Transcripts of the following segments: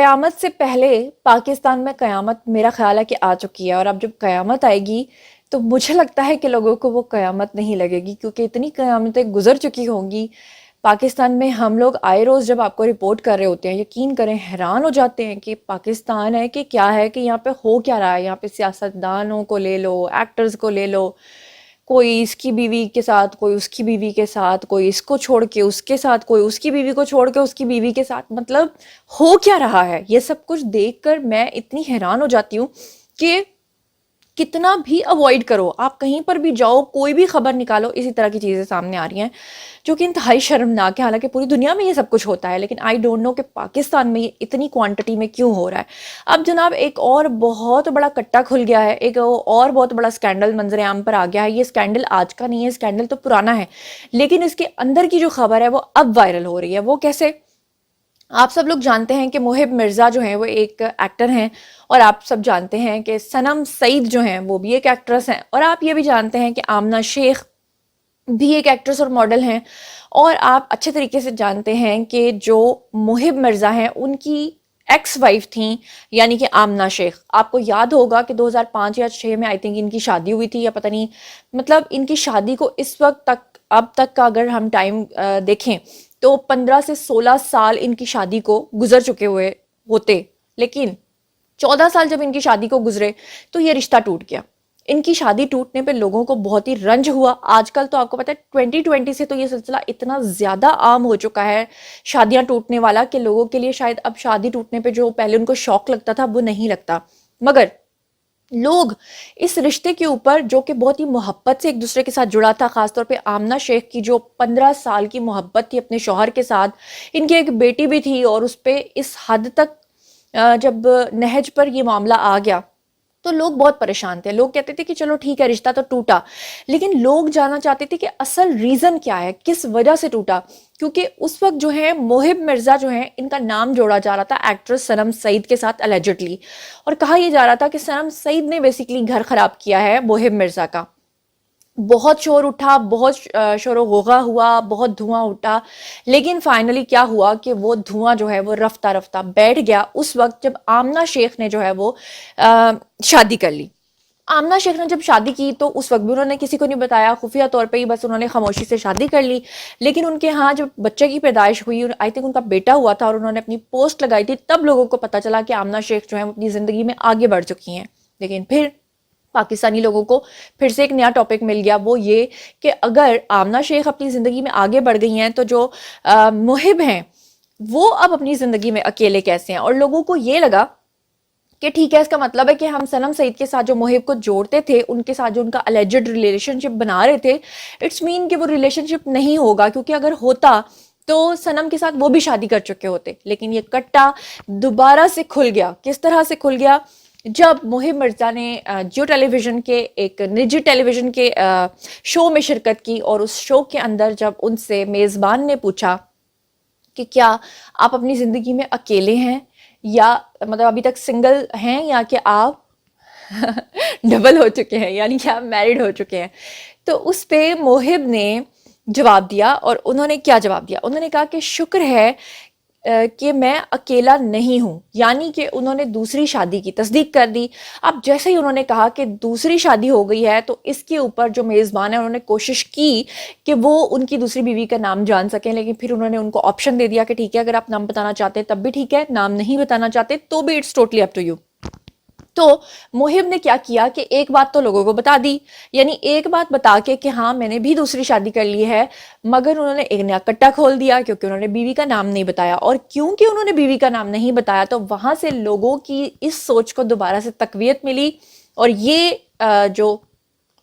قیامت سے پہلے پاکستان میں قیامت میرا خیال ہے کہ آ چکی ہے، اور اب جب قیامت آئے گی تو مجھے لگتا ہے کہ لوگوں کو وہ قیامت نہیں لگے گی، کیونکہ اتنی قیامتیں گزر چکی ہوں گی پاکستان میں۔ ہم لوگ آئے روز جب آپ کو رپورٹ کر رہے ہوتے ہیں، یقین کریں حیران ہو جاتے ہیں کہ پاکستان ہے کہ کیا ہے، کہ یہاں پہ ہو کیا رہا ہے۔ یہاں پہ سیاستدانوں کو لے لو، ایکٹرز کو لے لو، کوئی اس کی بیوی کے ساتھ، کوئی اس کی بیوی کے ساتھ، کوئی اس کو چھوڑ کے اس کے ساتھ، کوئی اس کی بیوی کو چھوڑ کے اس کی بیوی کے ساتھ، مطلب ہو کیا رہا ہے۔ یہ سب کچھ دیکھ کر میں اتنی حیران ہو جاتی ہوں کہ کتنا بھی اوائڈ کرو، آپ کہیں پر بھی جاؤ، کوئی بھی خبر نکالو، اسی طرح کی چیزیں سامنے آ رہی ہیں جو کہ انتہائی شرمناک ہے۔ حالانکہ پوری دنیا میں یہ سب کچھ ہوتا ہے، لیکن آئی ڈونٹ نو کہ پاکستان میں یہ اتنی کوانٹٹی میں کیوں ہو رہا ہے۔ اب جناب ایک اور بہت بڑا کٹا کھل گیا ہے، ایک اور بہت بڑا سکینڈل منظر عام پر آ گیا ہے۔ یہ سکینڈل آج کا نہیں ہے، سکینڈل تو پرانا ہے، لیکن اس کے اندر کی جو خبر ہے وہ اب وائرل ہو رہی ہے۔ وہ کیسے؟ آپ سب لوگ جانتے ہیں کہ محب مرزا جو ہیں وہ ایک ایکٹر ہیں، اور آپ سب جانتے ہیں کہ صنم سعید جو ہیں وہ بھی ایک ایکٹریس ہیں، اور آپ یہ بھی جانتے ہیں کہ آمنہ شیخ بھی ایک ایکٹریس اور ماڈل ہیں، اور آپ اچھے طریقے سے جانتے ہیں کہ جو محب مرزا ہیں ان کی ایکس وائف تھیں، یعنی کہ آمنہ شیخ۔ آپ کو یاد ہوگا کہ 2005 یا 2006 میں آئی تھنک ان کی شادی ہوئی تھی، یا پتہ نہیں، مطلب ان کی شادی کو اس وقت تک، اب تک کا اگر ہم ٹائم دیکھیں تو 15 سے 16 سال ان کی شادی کو گزر چکے ہوئے ہوتے، لیکن 14 سال جب ان کی شادی کو گزرے تو یہ رشتہ ٹوٹ گیا۔ ان کی شادی ٹوٹنے پہ لوگوں کو بہت ہی رنج ہوا۔ آج کل تو آپ کو پتہ ہے 2020 سے تو یہ سلسلہ اتنا زیادہ عام ہو چکا ہے، شادیاں ٹوٹنے والا، کہ لوگوں کے لیے شاید اب شادی ٹوٹنے پہ جو پہلے ان کو شوق لگتا تھا وہ نہیں لگتا۔ مگر لوگ اس رشتے کے اوپر جو کہ بہت ہی محبت سے ایک دوسرے کے ساتھ جڑا تھا، خاص طور پہ آمنہ شیخ کی جو 15 سال کی محبت تھی اپنے شوہر کے ساتھ، ان کی ایک بیٹی بھی تھی، اور اس پہ اس حد تک جب نہج پر یہ معاملہ آ گیا تو لوگ بہت پریشان تھے۔ لوگ کہتے تھے کہ چلو ٹھیک ہے رشتہ تو ٹوٹا، لیکن لوگ جاننا چاہتے تھے کہ اصل ریزن کیا ہے، کس وجہ سے ٹوٹا، کیونکہ اس وقت جو ہے محب مرزا جو ہیں ان کا نام جوڑا جا رہا تھا ایکٹریس صنم سعید کے ساتھ اللیجڈلی، اور کہا یہ جا رہا تھا کہ صنم سعید نے بیسیکلی گھر خراب کیا ہے محب مرزا کا۔ بہت شور اٹھا، بہت شور و غوغا ہوا، بہت دھواں اٹھا، لیکن فائنلی کیا ہوا کہ وہ دھواں جو ہے وہ رفتہ رفتہ بیٹھ گیا اس وقت جب آمنہ شیخ نے جو ہے وہ شادی کر لی۔ آمنہ شیخ نے جب شادی کی تو اس وقت بھی انہوں نے کسی کو نہیں بتایا، خفیہ طور پہ ہی بس انہوں نے خاموشی سے شادی کر لی۔ لیکن ان کے ہاں جب بچے کی پیدائش ہوئی، آئی تھنک ان کا بیٹا ہوا تھا، اور انہوں نے اپنی پوسٹ لگائی تھی، تب لوگوں کو پتا چلا کہ آمنہ شیخ جو ہیں اپنی زندگی میں آگے بڑھ چکی ہیں۔ لیکن پھر پاکستانی لوگوں کو پھر سے ایک نیا ٹاپک مل گیا، وہ یہ کہ اگر آمنہ شیخ اپنی زندگی میں آگے بڑھ گئی ہیں تو جو محب ہیں وہ اب اپنی زندگی میں اکیلے کیسے ہیں۔ اور لوگوں کو یہ لگا کہ ٹھیک ہے، اس کا مطلب ہے کہ ہم صنم سعید کے ساتھ جو محب کو جوڑتے تھے، ان کے ساتھ جو ان کا اللیجڈ ریلیشن شپ بنا رہے تھے، اٹس مین کہ وہ ریلیشن شپ نہیں ہوگا، کیونکہ اگر ہوتا تو صنم کے ساتھ وہ بھی شادی کر چکے ہوتے۔ لیکن یہ کٹا دوبارہ سے کھل گیا۔ کس طرح سے کھل گیا؟ جب محب مرزا نے جیو ٹیلی ویژن کے ایک نجی ٹیلی ویژن کے شو میں شرکت کی، اور اس شو کے اندر جب ان سے میزبان نے پوچھا کہ کیا آپ اپنی زندگی میں اکیلے ہیں، یا مطلب ابھی تک سنگل ہیں، یا کہ آپ ڈبل ہو چکے ہیں، یعنی کہ آپ میرڈ ہو چکے ہیں، تو اس پہ محب نے جواب دیا۔ اور انہوں نے کیا جواب دیا؟ انہوں نے کہا کہ شکر ہے کہ میں اکیلا نہیں ہوں، یعنی کہ انہوں نے دوسری شادی کی تصدیق کر دی۔ اب جیسے ہی انہوں نے کہا کہ دوسری شادی ہو گئی ہے تو اس کے اوپر جو میزبان ہے انہوں نے کوشش کی کہ وہ ان کی دوسری بیوی کا نام جان سکیں، لیکن پھر انہوں نے ان کو آپشن دے دیا کہ ٹھیک ہے، اگر آپ نام بتانا چاہتے ہیں تب بھی ٹھیک ہے، نام نہیں بتانا چاہتے تو بھی it's totally up to you. تو محب نے کیا کیا کہ ایک بات تو لوگوں کو بتا دی، یعنی ایک بات بتا کے کہ ہاں میں نے بھی دوسری شادی کر لی ہے، مگر انہوں نے ایک نیا کٹا کھول دیا، کیونکہ انہوں نے بیوی کا نام نہیں بتایا۔ اور کیونکہ انہوں نے بیوی کا نام نہیں بتایا تو وہاں سے لوگوں کی اس سوچ کو دوبارہ سے تقویت ملی، اور یہ جو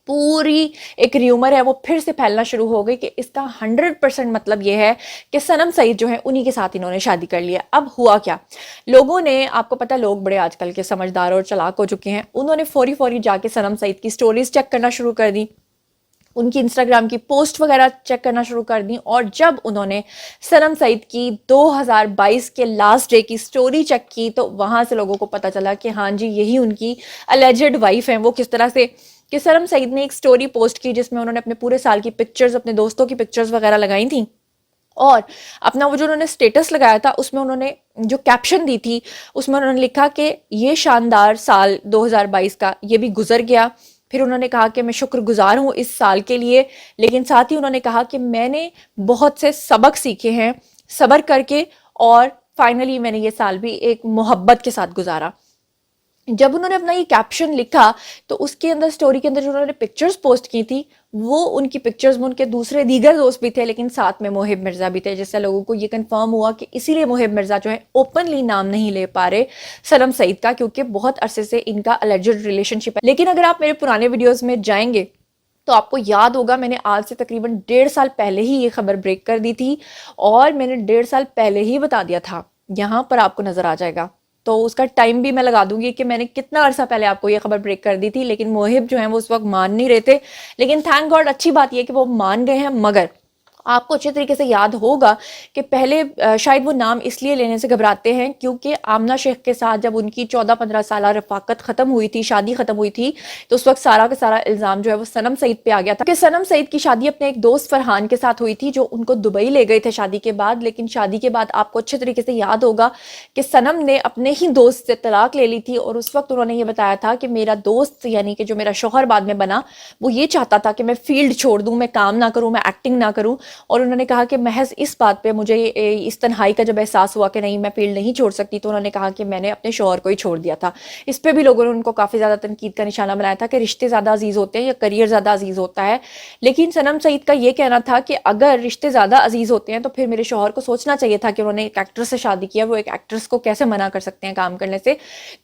پوری ایک ریومر ہے وہ پھر سے پھیلنا شروع ہو گئی کہ اس کا 100% مطلب یہ ہے کہ صنم سعید جو ہیں انہی کے ساتھ انہوں نے شادی کر لی ہے۔ اب ہوا کیا؟ لوگوں نے، آپ کو پتہ لوگ بڑے آج کل کے سمجھدار اور چلاک ہو چکے ہیں، انہوں نے فوری جا کے صنم سعید کی سٹوریز چیک کرنا شروع کر دی، ان کی انسٹاگرام کی پوسٹ وغیرہ چیک کرنا شروع کر دی، اور جب انہوں نے صنم سعید کی 2022 کے لاسٹ ڈے کی سٹوری چیک کی تو وہاں سے لوگوں کو پتہ چلا کہ ہاں جی یہی ان کی اللیجڈ وائف ہیں۔ وہ کس طرح سے کہ صنم سعید نے ایک سٹوری پوسٹ کی جس میں انہوں نے اپنے پورے سال کی پکچرز، اپنے دوستوں کی پکچرز وغیرہ لگائی تھیں، اور اپنا وہ جو انہوں نے اسٹیٹس لگایا تھا اس میں انہوں نے جو کیپشن دی تھی اس میں انہوں نے لکھا کہ یہ شاندار سال 2022 کا یہ بھی گزر گیا. پھر انہوں نے کہا کہ میں شکر گزار ہوں اس سال کے لیے، لیکن ساتھ ہی انہوں نے کہا کہ میں نے بہت سے سبق سیکھے ہیں صبر کر کے، اور فائنلی میں نے یہ سال بھی ایک محبت کے ساتھ گزارا. جب انہوں نے اپنا یہ کیپشن لکھا تو اس کے اندر سٹوری کے اندر جو انہوں نے پکچرز پوسٹ کی تھی وہ ان کی پکچرز میں ان کے دوسرے دیگر دوست بھی تھے، لیکن ساتھ میں محب مرزا بھی تھے، جس سے لوگوں کو یہ کنفرم ہوا کہ اسی لیے محب مرزا جو ہے اوپنلی نام نہیں لے پا رہے صنم سعید کا، کیونکہ بہت عرصے سے ان کا اللیجڈ ریلیشن شپ ہے. لیکن اگر آپ میرے پرانے ویڈیوز میں جائیں گے تو آپ کو یاد ہوگا میں نے آج سے تقریباً 1.5 سال پہلے ہی یہ خبر بریک کر دی تھی، اور میں نے 1.5 سال پہلے ہی بتا دیا تھا. یہاں پر آپ کو نظر آ جائے گا، تو اس کا ٹائم بھی میں لگا دوں گی کہ میں نے کتنا عرصہ پہلے آپ کو یہ خبر بریک کر دی تھی. لیکن محب جو ہیں وہ اس وقت مان نہیں رہتے، لیکن تھینک گاڈ اچھی بات یہ کہ وہ مان گئے ہیں. مگر آپ کو اچھے طریقے سے یاد ہوگا کہ پہلے شاید وہ نام اس لیے لینے سے گھبراتے ہیں کیونکہ آمنہ شیخ کے ساتھ جب ان کی 14-15 سالہ رفاقت ختم ہوئی تھی، شادی ختم ہوئی تھی، تو اس وقت سارا کا سارا الزام جو ہے وہ صنم سعید پہ آ گیا تھا کہ صنم سعید کی شادی اپنے ایک دوست فرحان کے ساتھ ہوئی تھی جو ان کو دبئی لے گئے تھے شادی کے بعد. لیکن شادی کے بعد آپ کو اچھے طریقے سے یاد ہوگا کہ صنم نے اپنے ہی دوست سے طلاق لے لی تھی، اور اس وقت انہوں نے یہ بتایا تھا کہ میرا دوست یعنی کہ جو میرا شوہر بعد میں بنا وہ یہ چاہتا تھا کہ میں فیلڈ چھوڑ دوں، میں کام نہ کروں، میں ایکٹنگ نہ کروں. اور انہوں نے کہا کہ محض اس بات پہ مجھے اس تنہائی کا جب احساس ہوا کہ نہیں میں فیلڈ نہیں چھوڑ سکتی، تو انہوں نے کہا کہ میں نے اپنے شوہر کو ہی چھوڑ دیا تھا. اس پہ بھی لوگوں نے ان کو کافی زیادہ تنقید کا نشانہ بنایا تھا کہ رشتے زیادہ عزیز ہوتے ہیں یا کریئر زیادہ عزیز ہوتا ہے. لیکن صنم سعید کا یہ کہنا تھا کہ اگر رشتے زیادہ عزیز ہوتے ہیں تو پھر میرے شوہر کو سوچنا چاہیے تھا کہ انہوں نے ایک ایکٹریس سے شادی کیا، وہ ایک ایکٹریس کو کیسے منع کر سکتے ہیں کام کرنے سے.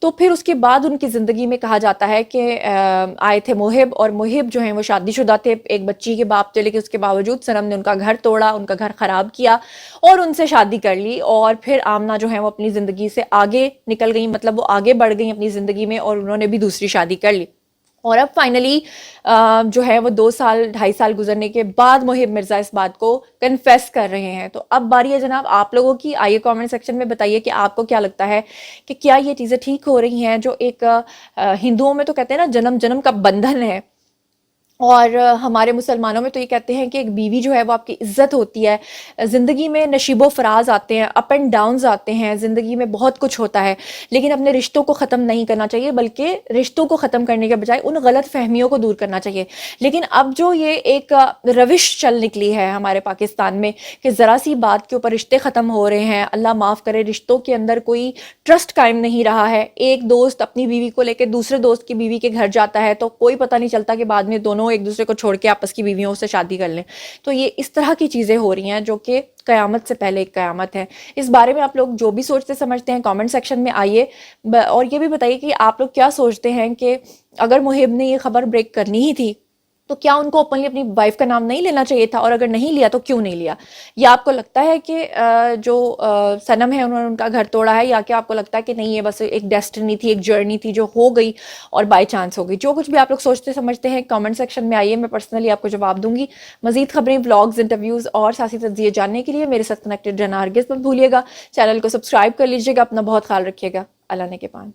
تو پھر اس کے بعد ان کی زندگی میں کہا جاتا ہے کہ آئے تھے محب، اور محب جو ہیں وہ شادی شدہ تھے، ایک بچی کے باپ تھے، لیکن اس کے باوجود صنم نے ان کا گھر توڑا، ان کا گھر خراب کیا اور ان سے شادی کر لی. اور پھر آمنہ جو ہے وہ اپنی زندگی سے آگے نکل گئی، مطلب وہ آگے بڑھ گئی اپنی زندگی میں، اور انہوں نے بھی دوسری شادی کر لی. اور اب فائنلی جو ہے وہ 2-2.5 سال گزرنے کے بعد محب مرزا اس بات کو کنفیس کر رہے ہیں. تو اب باری ہے جناب آپ لوگوں کی، آئیے کامنٹ سیکشن میں بتائیے کہ آپ کو کیا لگتا ہے کہ کیا یہ چیزیں ٹھیک ہو رہی ہیں. جو ایک ہندوؤں میں تو کہتے ہیں نا جنم جنم کا بندھن ہے، اور ہمارے مسلمانوں میں تو یہ کہتے ہیں کہ ایک بیوی جو ہے وہ آپ کی عزت ہوتی ہے. زندگی میں نشیب و فراز آتے ہیں، اپ اینڈ ڈاؤنز آتے ہیں، زندگی میں بہت کچھ ہوتا ہے، لیکن اپنے رشتوں کو ختم نہیں کرنا چاہیے، بلکہ رشتوں کو ختم کرنے کے بجائے ان غلط فہمیوں کو دور کرنا چاہیے. لیکن اب جو یہ ایک روش چل نکلی ہے ہمارے پاکستان میں کہ ذرا سی بات کے اوپر رشتے ختم ہو رہے ہیں، اللہ معاف کرے رشتوں کے اندر کوئی ٹرسٹ قائم نہیں رہا ہے. ایک دوست اپنی بیوی کو لے کے دوسرے دوست کی بیوی کے گھر جاتا ہے تو کوئی پتہ نہیں چلتا کہ بعد میں دونوں ایک دوسرے کو چھوڑ کے آپس کی بیویوں سے شادی کر لیں. تو یہ اس طرح کی چیزیں ہو رہی ہیں جو کہ قیامت سے پہلے ایک قیامت ہے. اس بارے میں آپ لوگ جو بھی سوچتے سمجھتے ہیں کامنٹ سیکشن میں آئیے، اور یہ بھی بتائیے کہ آپ لوگ کیا سوچتے ہیں کہ اگر محب نے یہ خبر بریک کرنی ہی تھی تو کیا ان کو اوپنلی اپنی وائف کا نام نہیں لینا چاہیے تھا، اور اگر نہیں لیا تو کیوں نہیں لیا؟ یا آپ کو لگتا ہے کہ جو صنم ہے انہوں نے ان کا گھر توڑا ہے، یا کہ آپ کو لگتا ہے کہ نہیں یہ بس ایک ڈیسٹنی تھی، ایک جرنی تھی جو ہو گئی اور بائی چانس ہو گئی؟ جو کچھ بھی آپ لوگ سوچتے سمجھتے ہیں کامنٹ سیکشن میں آئیے، میں پرسنلی آپ کو جواب دوں گی. مزید خبریں، ولاگز، انٹرویوز اور سیاسی تجزیے جاننے کے لیے میرے ساتھ کنیکٹڈ رہنا ہرگز مت بھولیے گا. چینل کو سبسکرائب کر لیجیے گا. اپنا بہت خیال رکھیے گا. اللہ نے کے پان.